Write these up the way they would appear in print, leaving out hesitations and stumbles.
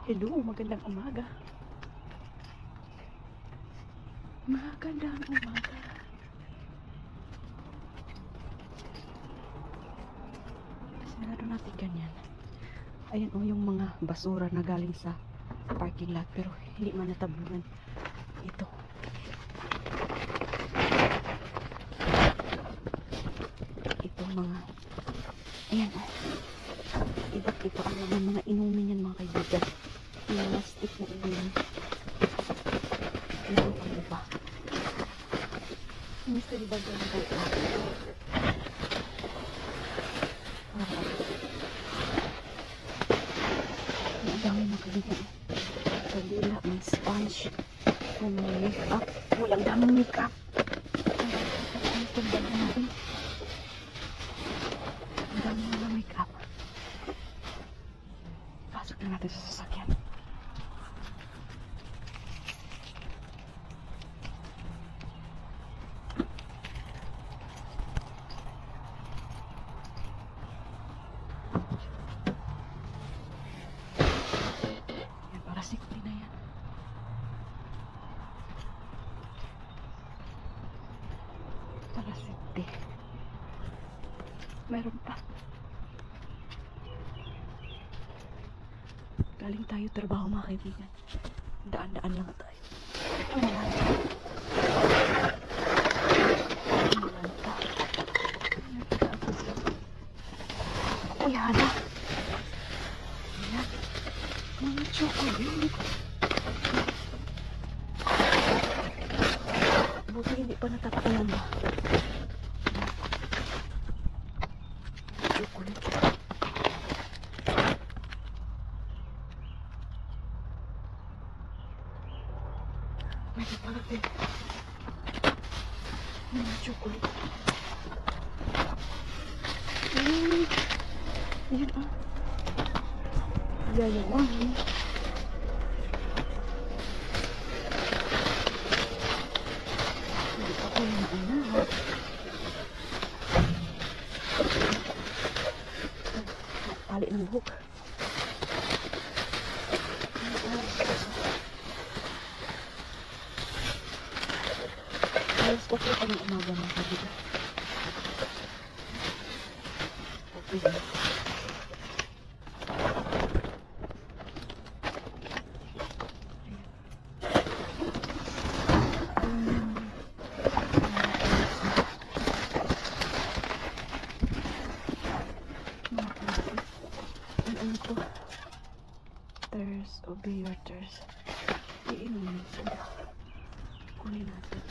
Hello, magandang umaga. Magandang umaga. Sarado natin ganyan. Ayan o yung mga basura na galing sa parking lot pero hindi man natabunan. Ito. Itong mga ayan o. Iba't ito ang mga inumin yan mga kaibigan. Yung plastic na inumin. Ito ang iba. Mystery bag yan ang iba. Ang dami mga kaibigan. Kandila, may sponge. May make-up. Uy, ang daming make-up. Ang tumbag natin. Ang daming mga make-up. Pasok na natin sa sasakyan. Yan, para safety na yan. Para safety. Meron pa. Galing tayo trabaho mga kaibigan. Daan-daan lang tayo. Umulan pa. Uy, Hana. Ayan. Mga chocolate. Buti hindi pa natatakulan ba? Chocolate. May pala din. Mga chocolate. Ayan ah. Yayawan. Hindi pa ko yung anak. Tali ng buhok. Alas 4 pa ng umaga mga kaibigan. Okay. Ano ito? Thirst, obey your thirst. Iinumin sila. Kunin natin.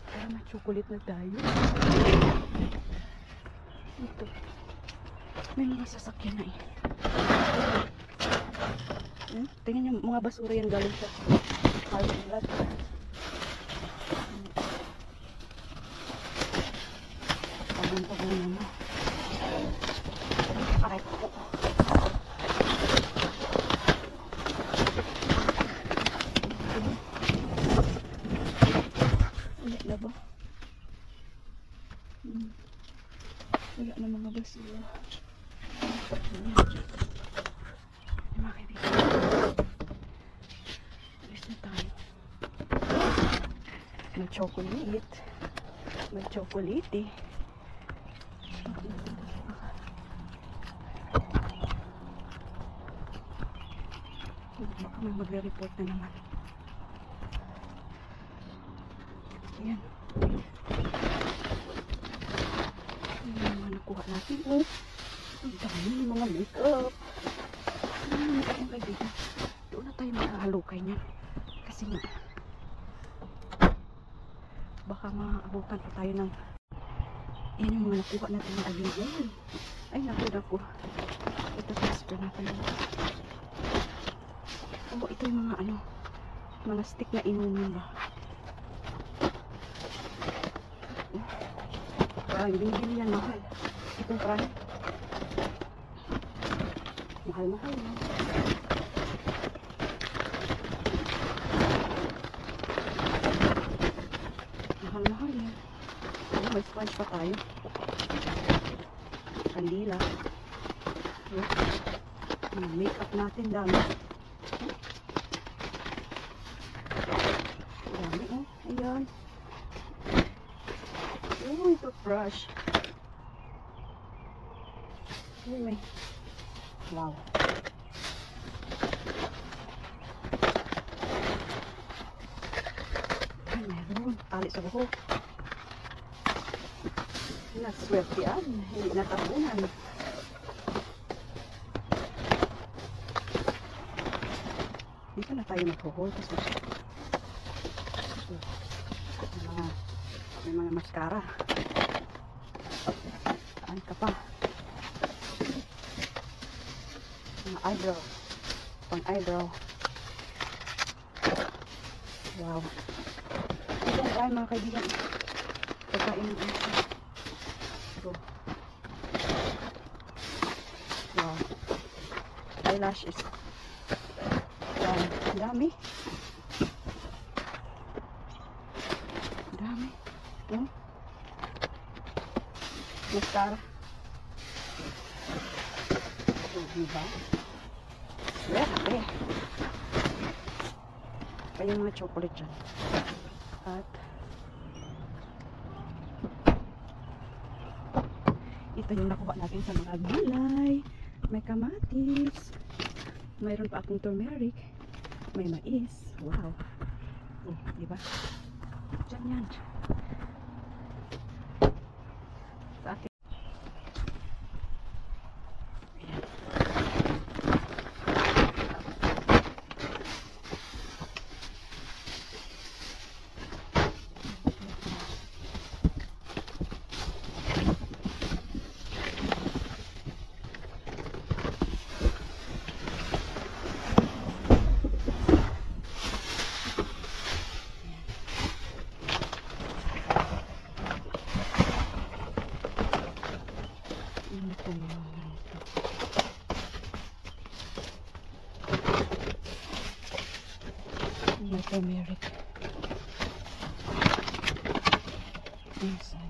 Para ma-chocolate na tayo. Ito. May mga sasakyan na eh. Tingnan yung mga basura yan galing sa parking lot. Pagod-pagod na. Aray po. Ulit na ba? Wala na mga basura. Ayan. Mga kaibigan. Alis na tayo. May chocolate. May chocolate eh. Baka may magre-report na naman. Ayan. Ayan yung mga nakuha natin. Oh, ang dami ng mga make-up. Ang kaibigan. Doon na tayo makahalukay niyan. Kasi nga, baka maabutan pa tayo ng yan yung mga nakuha natin ng alien. Ay, naku. Ito, transfer natin. Oh, ito yung mga ano, mga stick na inumin ba. Parang binibili yan mahal. Itong parang mahal yan. Mahal yan. May sponge pa tayo. Kandila. Make-up natin, dami. Dami, oh. Ayan. Uy, toothbrush. Uy, may. Wow. Ay, meron. Tali sa buhok. Naswerte yan. Hindi natabunan. Dito na tayo mag-haul kasi may mga mascara. Saan ka pa? Mga eyebrow. Pang eyebrow. Wow. Ito ay mga kaibigan. Pagkain ng isa. Ito. Wow. Eyelashes. Wow. Dami. Dami. No? Mascara. Ito, diba? Swerte. Kaya mga chocolate dyan. At ito yung nakuha natin sa mga gulay. May kamatis. Mayroon pa akong turmeric. May mais. Wow. Oh, diba? Diyan yan. Sa akin. Ayan. May turmeric. Inside.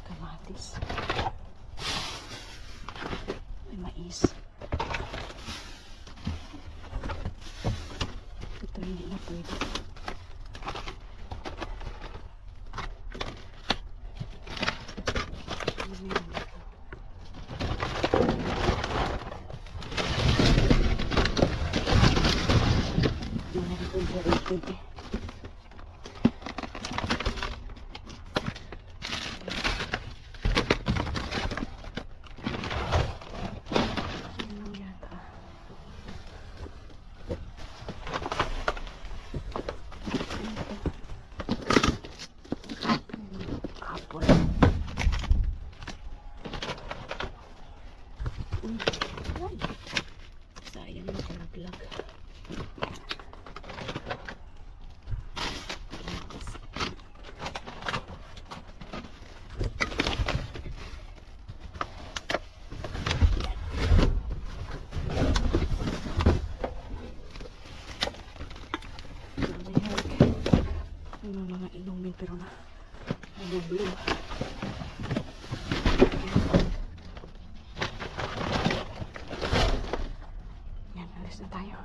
Kamatis. May mais. Ito hindi na pwede. Sayang maglaglag. Mga inumin pero na nalublo. Yan, alis na tayo.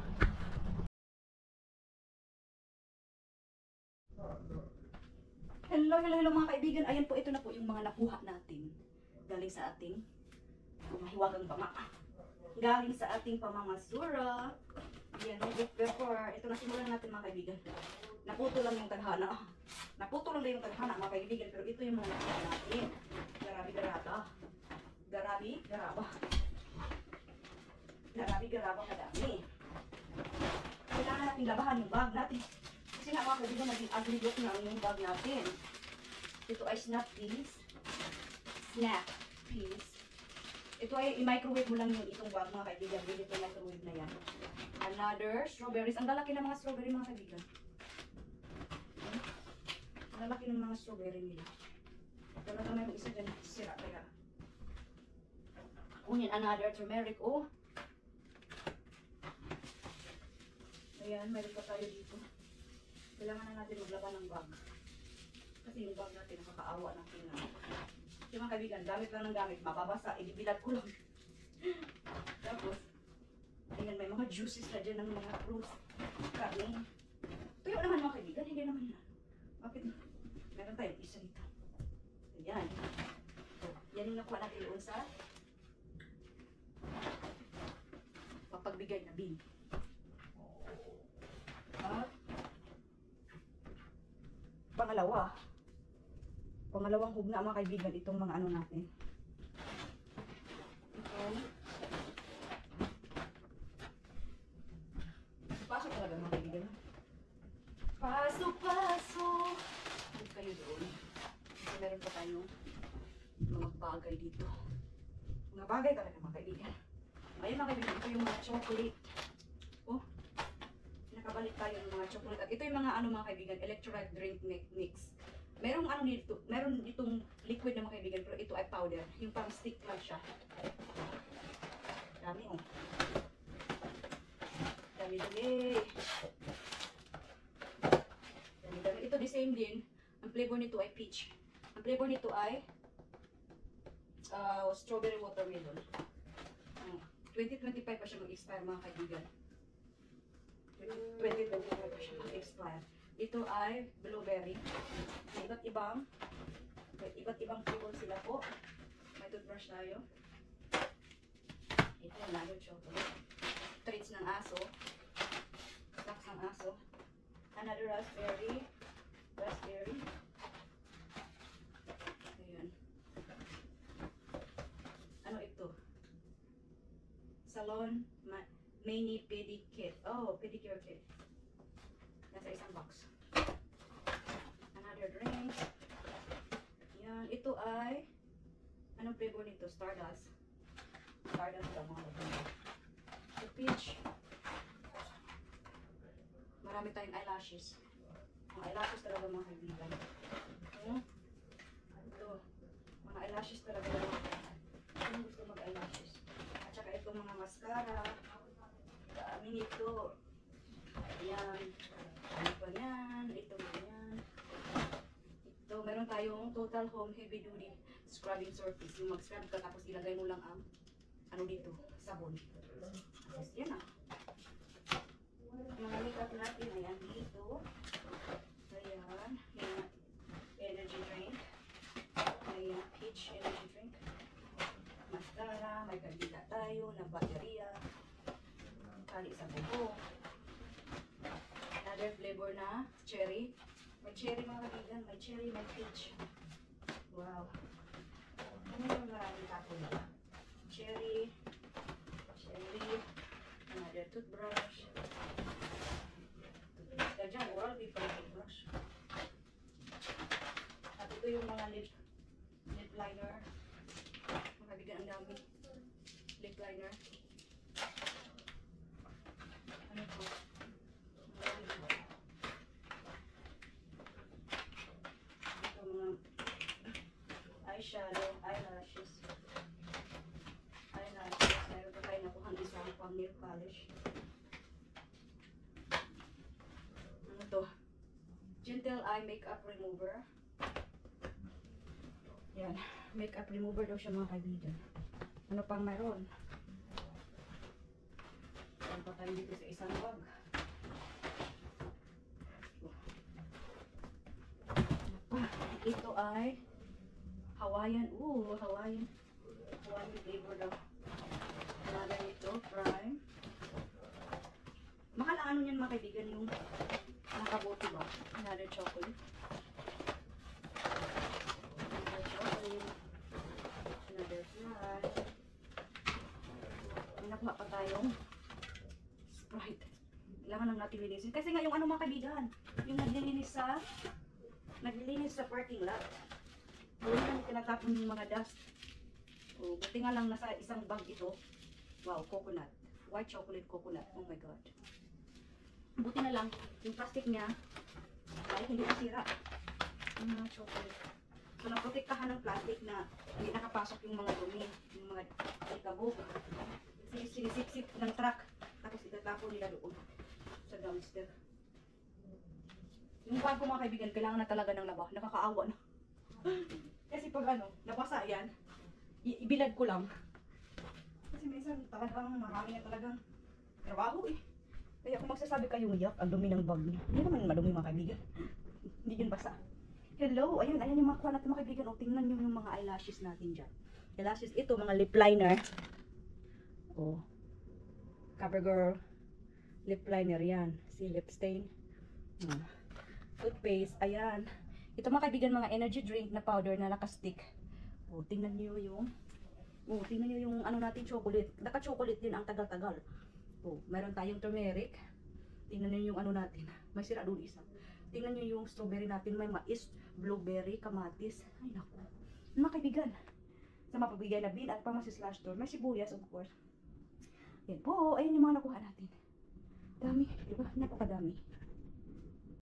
Hello mga kaibigan. Ayan po, ito na po yung mga nakuha natin. Galing sa ating mahiwagang pama. Galing sa ating pamamasura. Yan, therefore, ito na simulan natin mga kaibigan. Naputo lang yung tadhana. Naputo lang yung tadhana mga kaibigan, pero ito yung mga nakita natin. Garabi-garaba. Garabi-garaba. Garabi-garaba kadami. Kailangan natin labahan yung bag natin. Kasi nga mga kaibigan, naging ugly look na yung bag natin. Ito ay snap peas. Snap peas. Ito ay i-microwave mo lang yung itong bag mga kaibigan. Ready to microwave na yan. Another strawberries. Ang lalaki ng mga strawberry mga kaibigan. Ang lalaki ng mga strawberry nila. Talaga mayroong isa dyan sira kaya. Kunin another turmeric. Oh. Ayan, mayroon pa tayo dito. Kailangan na natin maglaban ng bag. Kasi yung bag natin nakakaawa ng tingnan. Kasi mga kaibigan, gamit lang ng gamit. Mababasa, ibibilad ko lang. Tapos, ayan, may mga juices na dyan ng mga fruits. Karne. Tuyo naman mga kaibigan, hindi naman yan. Bakit? Meron tayong isa dito. Ayan. So, yan yung nakuha natin doon sa papagbigay na bin. At pangalawang hugna mga kaibigan, itong mga ano natin. Pasok talaga mga kaibigan. Pasok! Huwag kayo doon. Kasi meron pa tayong mga bagay dito. Mga bagay talaga mga kaibigan. Ngayon mga kaibigan, ito yung mga chocolate. Oh, nakabalik tayo ng mga chocolate. At ito yung mga ano mga kaibigan, electrolyte drink mix. Merong ano dito, meron ditong liquid na mga kaibigan, pero ito ay powder. Yung pang stick lang siya. Dami oh. Dami. Ito the same din. Ang flavor nito ay peach. Ang flavor nito ay strawberry watermelon. 2025 pa siya mag-expire mga kaibigan. 2025 pa siya mag-expire. Ito ay blueberry. May iba't ibang flavor sila po. May toothbrush tayo. Ito yung lago chocolate. Treats ng aso. Snacks ng aso. Another raspberry. Ayan. Ano ito? Salon mini pedicure. Oh, pedicure kit. Nasa isang box. Another drink. Yan. Ito ay anong flavor nito? Stardust. Stardust lang mga kaibigan. The peach. Marami tayong eyelashes. Mga eyelashes talaga mga kaibigan. Ito. Mga eyelashes talaga. Sino gusto mag-eyelashes? At saka itong mga mascara. Dami nito. Ayan. Ano pa yan? Ito yan. Ito, meron tayong Total Home Heavy Duty Scrubbing Surface. Yung mag-scrub ka tapos ilagay mo lang ang ano dito, sabon. Tapos yan ah. Mga makeup natin, ayan dito. Ayan. Yan. Energy drink. Ayan. Peach energy drink. Mascara. May kandila tayo na baterya. Kali sa buho. Another flavor na cherry. May cherry mga kaibigan. May cherry, may peach. Wow. Ano yung maraming tapo nila? Cherry. Another toothbrush. Dyan, oral be pala toothbrush. At ito yung mga lip liner. Mga kaibigan, ang dami. Lip liner. Ano ito? Ito mga eyeshadow, eyelashes. Meron pa tayo nakuhang isang pang nail polish. Ano to? Gentle Eye Makeup Remover. Yan. Makeup remover daw siya mga kaibigan. Ano pang meron? Meron pa tayo dito sa isang bag. Ito ay Hawaiian. Hawaiian flavor daw. Another ito, Prime. Mahal ang ano niyan mga kaibigan, yung nakabote ba? Another chocolate. Another chocolate. Another fly. May nakuha pa tayong Sprite. Kailangan lang natin linisin. Kasi nga yung ano mga kaibigan, yung naglilinis sa parking lot. Doon lang tinatapon yung mga dust. O, buti nga lang nasa isang bag ito. Wow, coconut. White chocolate coconut. Oh my God. Buti na lang, yung plastic niya ay hindi nasira. Ang mga chocolate. So, naprotektahan ng plastic na hindi nakapasok yung mga dumi, yung mga ikabog. Sinisip-sip ng truck. Tapos itatapon nila doon sa dumpster. Yung bag ko mga kaibigan, kailangan na talaga ng laba. Nakakaawa na. Kasi pag ano, nabasa yan, ibilad ko lang. Kasi minsan talagang marami na talagang trabaho eh. Kaya kung magsasabi kayong yak, ang dumi ng bag niya. Hindi naman madumi mga kaibigan. Hindi yun basa. Hello, ayun yung mga kuha natin mga kaibigan. O, tingnan nyo yung mga eyelashes natin dyan. Eyelashes, ito mga lip liner. O, CoverGirl lip liner yan. See, lip stain. Toothpaste, ayan. Ito mga kaibigan, mga energy drink na powder na naka-stick. O, tingnan nyo yung ano natin, chocolate. Naka-chocolate din ang tagal-tagal. O, meron tayong turmeric. Tingnan nyo yung ano natin. May sira doon isa. Tingnan nyo yung strawberry natin. May mais, blueberry, kamatis. Ay, naku. Mga kaibigan, sa mapabigay na bin at pharmacy slash store, may sibuyas, of course. Yan po, ayun yung mga nakuha natin. Dami, diba? Napakadami.